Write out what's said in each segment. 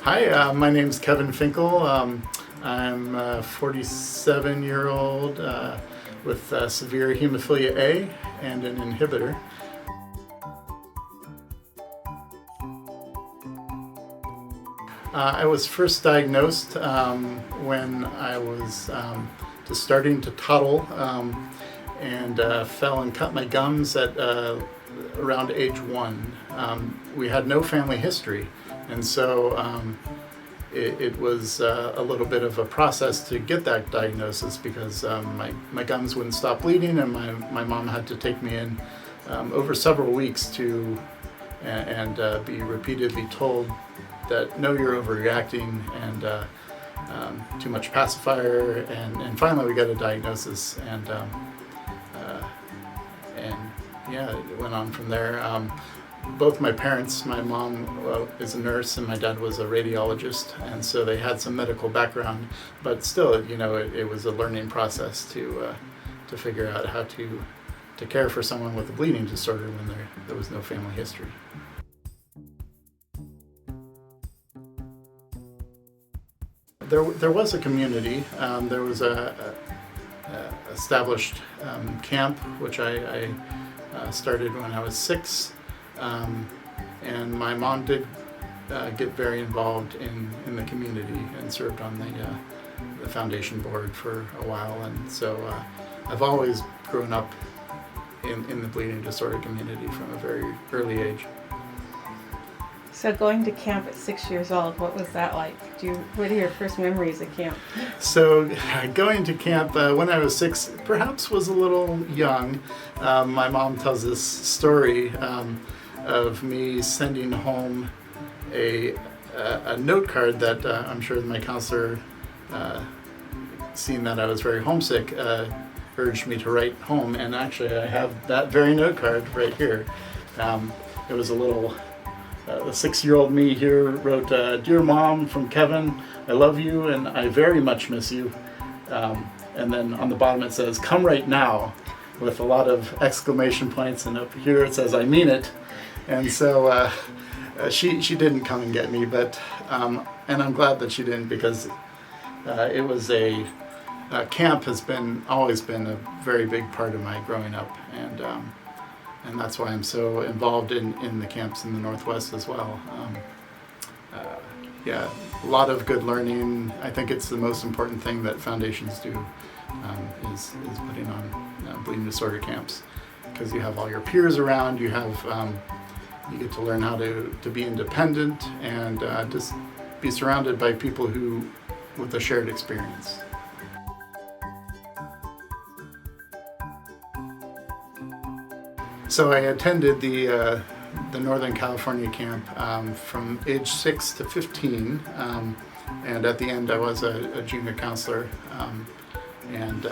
Hi, my name's Kevin Finkle. I'm a 47-year-old with severe hemophilia A and an inhibitor. I was first diagnosed when I was just starting to toddle and fell and cut my gums at around age 1. We had no family history, and so it was a little bit of a process to get that diagnosis because my gums wouldn't stop bleeding, and my mom had to take me in over several weeks to and be repeatedly told that no, you're overreacting, and too much pacifier, and finally we got a diagnosis, and yeah, it went on from there. Both my parents, my mom is a nurse and my dad was a radiologist, and so they had some medical background, but still, you know, it was a learning process to figure out how to care for someone with a bleeding disorder when there was no family history. There was a community. There was a established camp, which I started when I was 6, and my mom did get very involved in the community and served on the foundation board for a while, and so I've always grown up in the bleeding disorder community from a very early age. So going to camp at 6 years old, what was that like? What are your first memories of camp? So going to camp when I was 6 perhaps was a little young. My mom tells this story of me sending home a note card that I'm sure my counselor, seeing that I was very homesick, urged me to write home, and actually I have that very note card right here. It was a little... the 6-year-old me here wrote, "Dear Mom, from Kevin, I love you and I very much miss you." And then on the bottom it says, "Come right now," with a lot of exclamation points, and up here it says, "I mean it." And so she didn't come and get me, but and I'm glad that she didn't, because it was camp has always been a very big part of my growing up, and that's why I'm so involved in the camps in the Northwest as well. Yeah, a lot of good learning. I think it's the most important thing that foundations do, is putting on bleeding disorder camps, because you have all your peers around. You get to learn how to be independent and just be surrounded by people with a shared experience. So I attended the Northern California camp from age 6 to 15, and at the end I was a junior counselor, and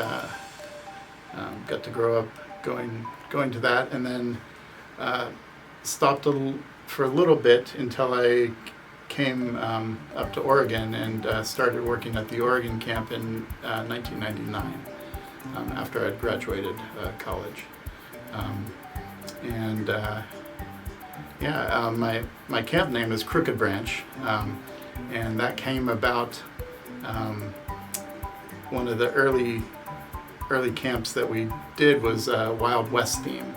got to grow up going to that, and then stopped for a little bit until I came up to Oregon and started working at the Oregon camp in 1999, after I'd graduated college. And my camp name is Crooked Branch, and that came about one of the early camps that we did was a Wild West theme,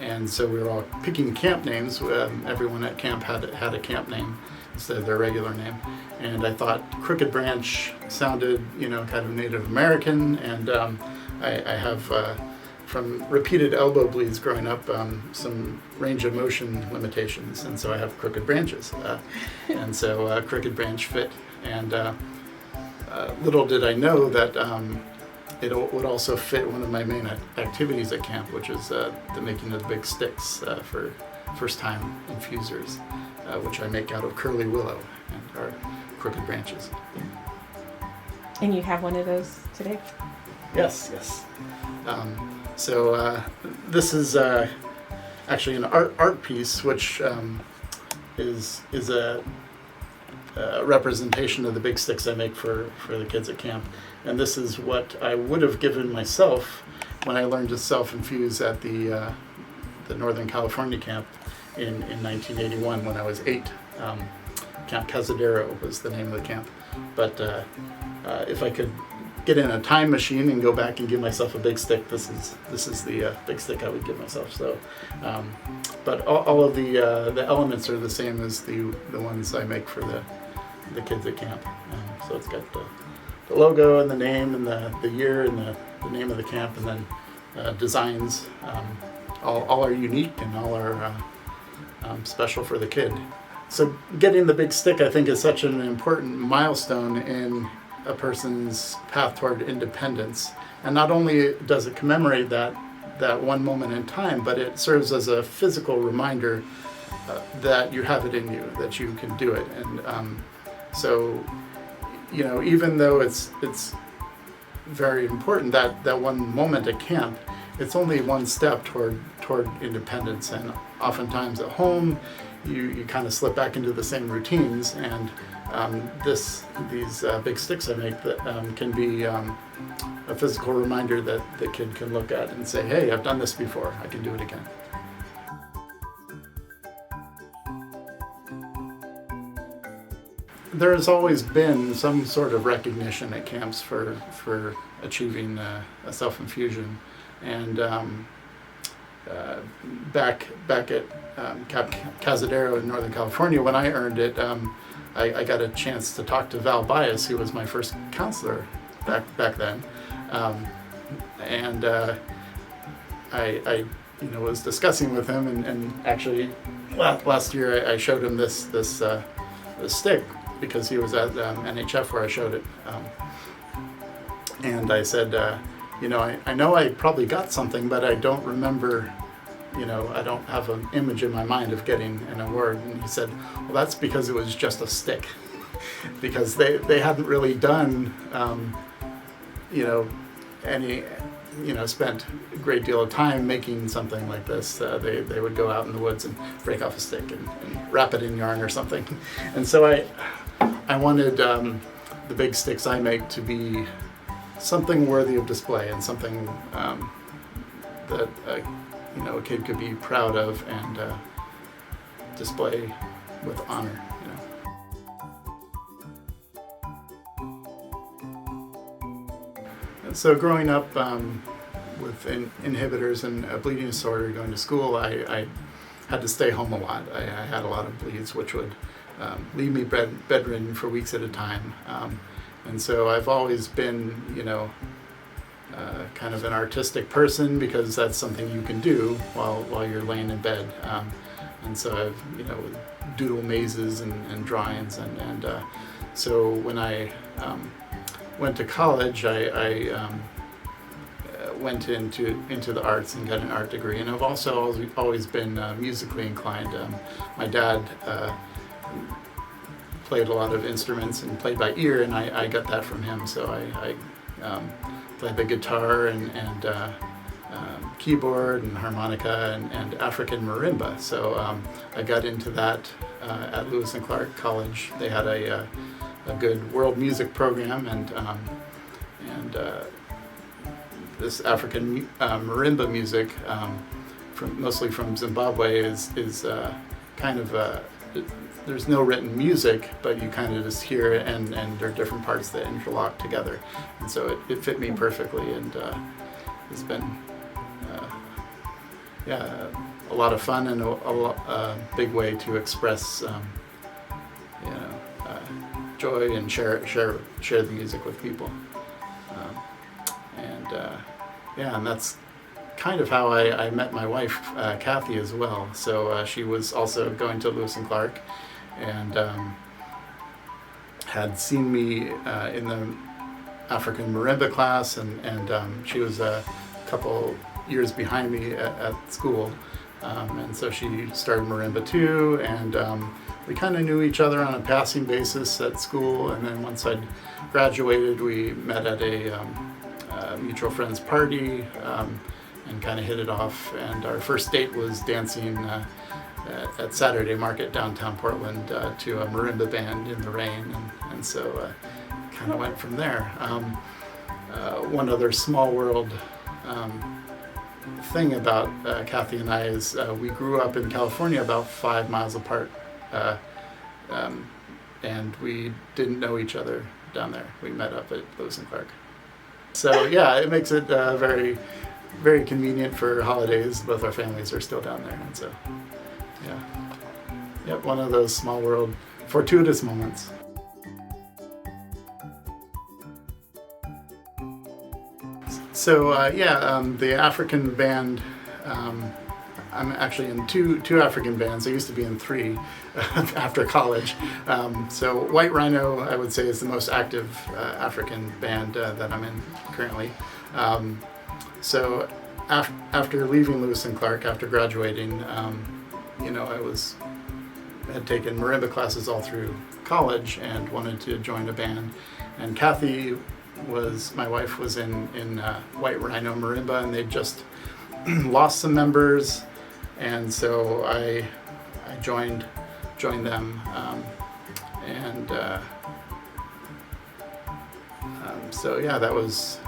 and so we were all picking camp names. Everyone at camp had a camp name instead of their regular name, and I thought Crooked Branch sounded, kind of Native American, and I have from repeated elbow bleeds growing up, some range of motion limitations, and so I have crooked branches, and so Crooked Branch fit, and little did I know that it would also fit one of my main activities at camp, which is the making of the big sticks for first-time infusers, which I make out of curly willow and are crooked branches. And you have one of those today? Yes. So this is actually an art piece, which is a representation of the big sticks I make for the kids at camp. And this is what I would have given myself when I learned to self-infuse at the Northern California camp in 1981 when I was 8. Camp Cazadero was the name of the camp. But if I could get in a time machine and go back and give myself a big stick, this is the big stick I would give myself. So, but all of the elements are the same as the ones I make for the kids at camp. So it's got the logo and the name and the year and the name of the camp, and then designs. All are unique and all are special for the kid. So getting the big stick, I think, is such an important milestone in a person's path toward independence. And not only does it commemorate that one moment in time, but it serves as a physical reminder that you have it in you, that you can do it. And so, even though it's very important, that one moment at camp, it's only one step toward independence. And oftentimes at home, you kind of slip back into the same routines, and these big sticks I make that can be a physical reminder that the kid can look at and say, hey, I've done this before, I can do it again. There has always been some sort of recognition at camps for achieving a self-infusion, and back at Camp Cazadero in Northern California, when I earned it, I got a chance to talk to Val Bias, who was my first counselor back then, and I was discussing with him, and actually last year I showed him this stick because he was at NHF where I showed it, and I said, I know I probably got something, but I don't remember. I don't have an image in my mind of getting an award. And he said, well, that's because it was just a stick. Because they hadn't really done, spent a great deal of time making something like this. They would go out in the woods and break off a stick and wrap it in yarn or something. And so I wanted the big sticks I make to be something worthy of display, and something that a kid could be proud of and display with honor. And so growing up with inhibitors and a bleeding disorder, going to school, I had to stay home a lot. I had a lot of bleeds, which would leave me bedridden for weeks at a time. And so I've always been, kind of an artistic person, because that's something you can do while you're laying in bed. And so I've doodle mazes and drawings, and so when I went to college, I went into the arts and got an art degree, and I've also always been musically inclined. My dad played a lot of instruments and played by ear, and I got that from him. So I played the guitar and keyboard and harmonica and African marimba. So I got into that at Lewis and Clark College. They had a good world music program, and this African marimba music, mostly from Zimbabwe, is kind of there's no written music, but you kind of just hear it, and there are different parts that interlock together, and so it fit me perfectly, and it's been a lot of fun, and a big way to express joy and share the music with people, and that's kind of how I met my wife, Kathy, as well. So she was also going to Lewis and Clark, and had seen me in the African marimba class, and she was a couple years behind me at school, and so she started marimba too, and we kind of knew each other on a passing basis at school, and then once I'd graduated, we met at a mutual friends party, and kind of hit it off, and our first date was dancing at Saturday Market downtown Portland to a marimba band in the rain, and so kind of went from there. One other small world thing about Kathy and I is we grew up in California about 5 miles apart, and we didn't know each other down there. We met up at Lewis and Clark. So yeah, it makes it very, very convenient for holidays. Both our families are still down there, and so yeah, yep, one of those small world fortuitous moments. So the African band. I'm actually in two African bands. I used to be in three after college. So White Rhino, I would say, is the most active African band that I'm in currently. So after leaving Lewis and Clark, after graduating, had taken marimba classes all through college and wanted to join a band. And Kathy my wife was in White Rhino Marimba, and they'd just lost some members, and so I joined them, so yeah, that was,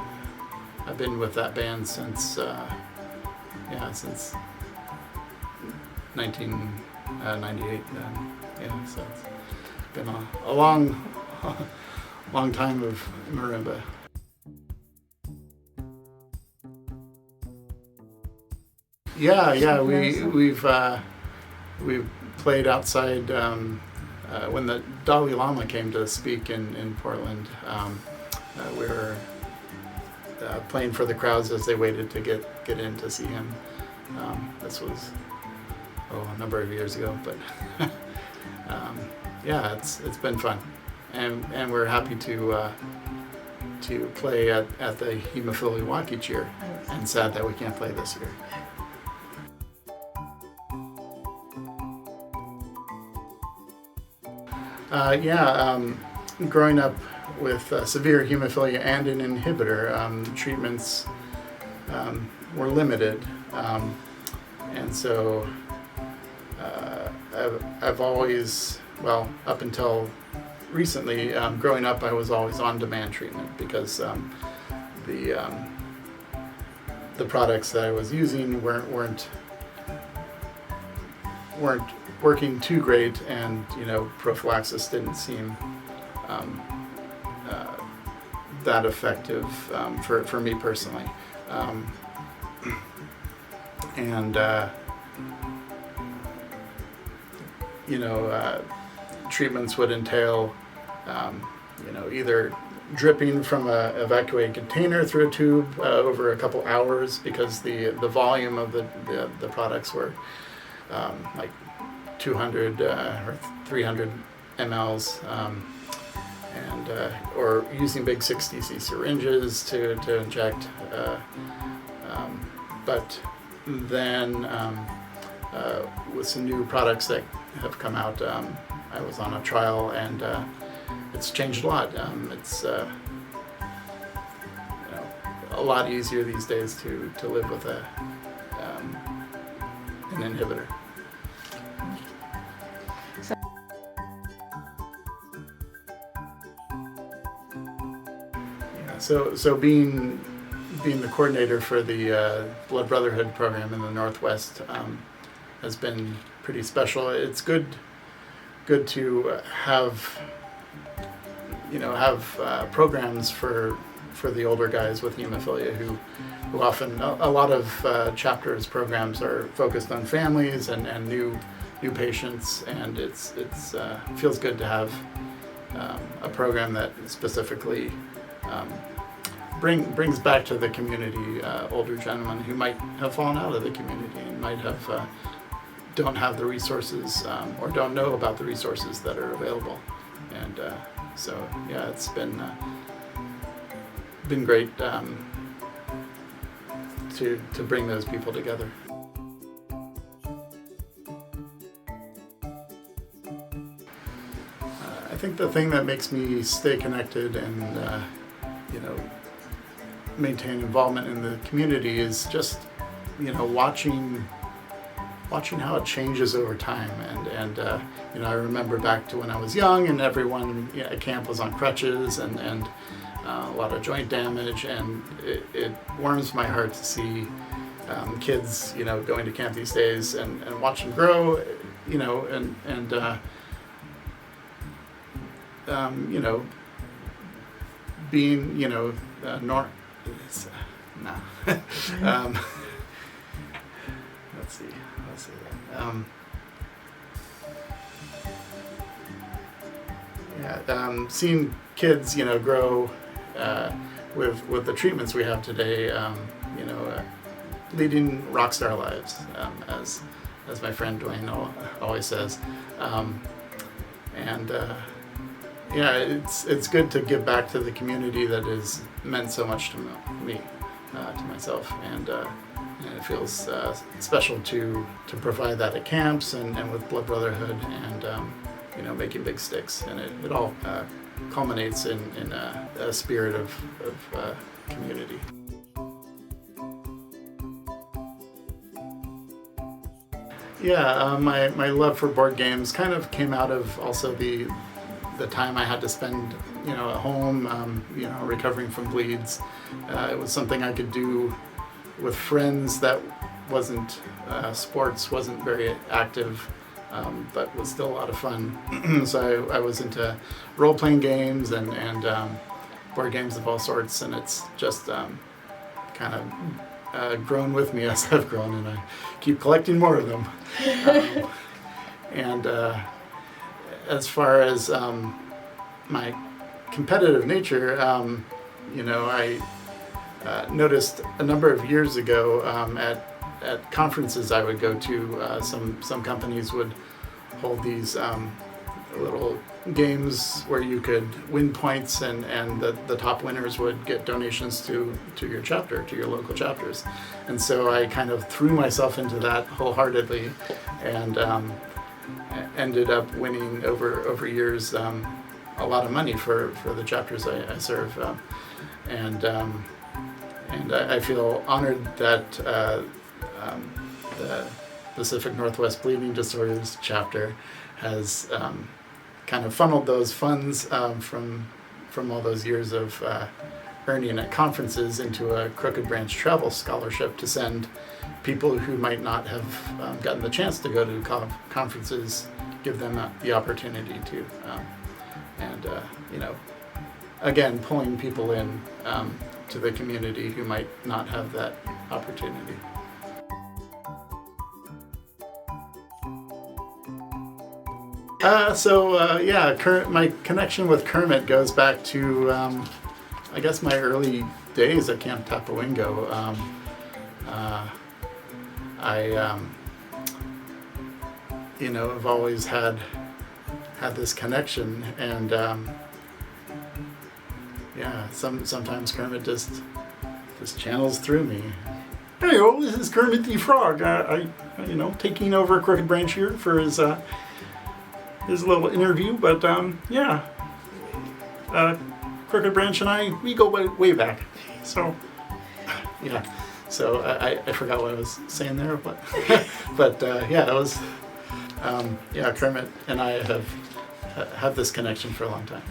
I've been with that band since 1998. So it's been a long long time of marimba. Yeah, we've played outside when the Dalai Lama came to speak in Portland. We were playing for the crowds as they waited to get in to see him. This was a number of years ago, but yeah, it's been fun, and we're happy to play at the Hemophilia Walk each year, and sad that we can't play this year. Growing up with severe hemophilia and an inhibitor, treatments were limited, and so I've always, up until recently, growing up, I was always on demand treatment because the products that I was using weren't working too great, and prophylaxis didn't seem that effective for me personally, treatments would entail either dripping from an evacuated container through a tube over a couple hours, because the volume of the products were like 200 or 300 mLs, or using big 60cc syringes to inject. But then with some new products that have come out, I was on a trial, and it's changed a lot. It's a lot easier these days to live with an inhibitor. So being the coordinator for the Blood Brotherhood program in the Northwest has been pretty special. It's good to have programs for the older guys with hemophilia who often, a lot of chapters programs are focused on families and new patients, and it's feels good to have a program that specifically brings back to the community older gentlemen who might have fallen out of the community and might have don't have the resources or don't know about the resources that are available, and so yeah, it's been great to bring those people together. I think the thing that makes me stay connected and maintain involvement in the community is just watching how it changes over time, and I remember back to when I was young and everyone at camp was on crutches and a lot of joint damage, and it warms my heart to see kids going to camp these days and watch them grow, and you know, being, you know, no. Let's see that. Seeing kids, you know, grow with the treatments we have today, you know, leading rock star lives, as my friend Dwayne always says, and yeah, it's good to give back to the community that has meant so much to me, to myself, and it feels special to provide that at camps and with Blood Brotherhood, and you know, making big sticks, and it all culminates in a spirit of community. Yeah, my love for board games kind of came out of also the time I had to spend, you know, at home, you know, recovering from bleeds. It was something I could do with friends that wasn't sports, wasn't very active, but was still a lot of fun. So I was into role-playing games and board games of all sorts, and it's just kind of grown with me as I've grown, and I keep collecting more of them. And as far as my competitive nature, you know, I noticed a number of years ago at conferences I would go to, some companies would hold these little games where you could win points, and the top winners would get donations to your chapter, to your local chapters. And so I kind of threw myself into that wholeheartedly, and ended up winning over years a lot of money for the chapters I serve, and I feel honored that the Pacific Northwest Bleeding Disorders chapter has kind of funneled those funds from all those years of earning at conferences into a Crooked Branch travel scholarship to send people who might not have gotten the chance to go to conferences, give them the opportunity to, and you know, again, pulling people in to the community who might not have that opportunity. Yeah, my connection with Kermit goes back to, I guess, my early days at Camp Tapawingo. I, you know, have always had this connection, and yeah, sometimes Kermit just channels through me. Hey, this is Kermit the Frog. I you know, taking over Crooked Branch here for his little interview, but yeah, Crooked Branch and I, we go way back. So yeah, so I forgot what I was saying there, but but yeah, it was yeah, Kermit and I have this connection for a long time.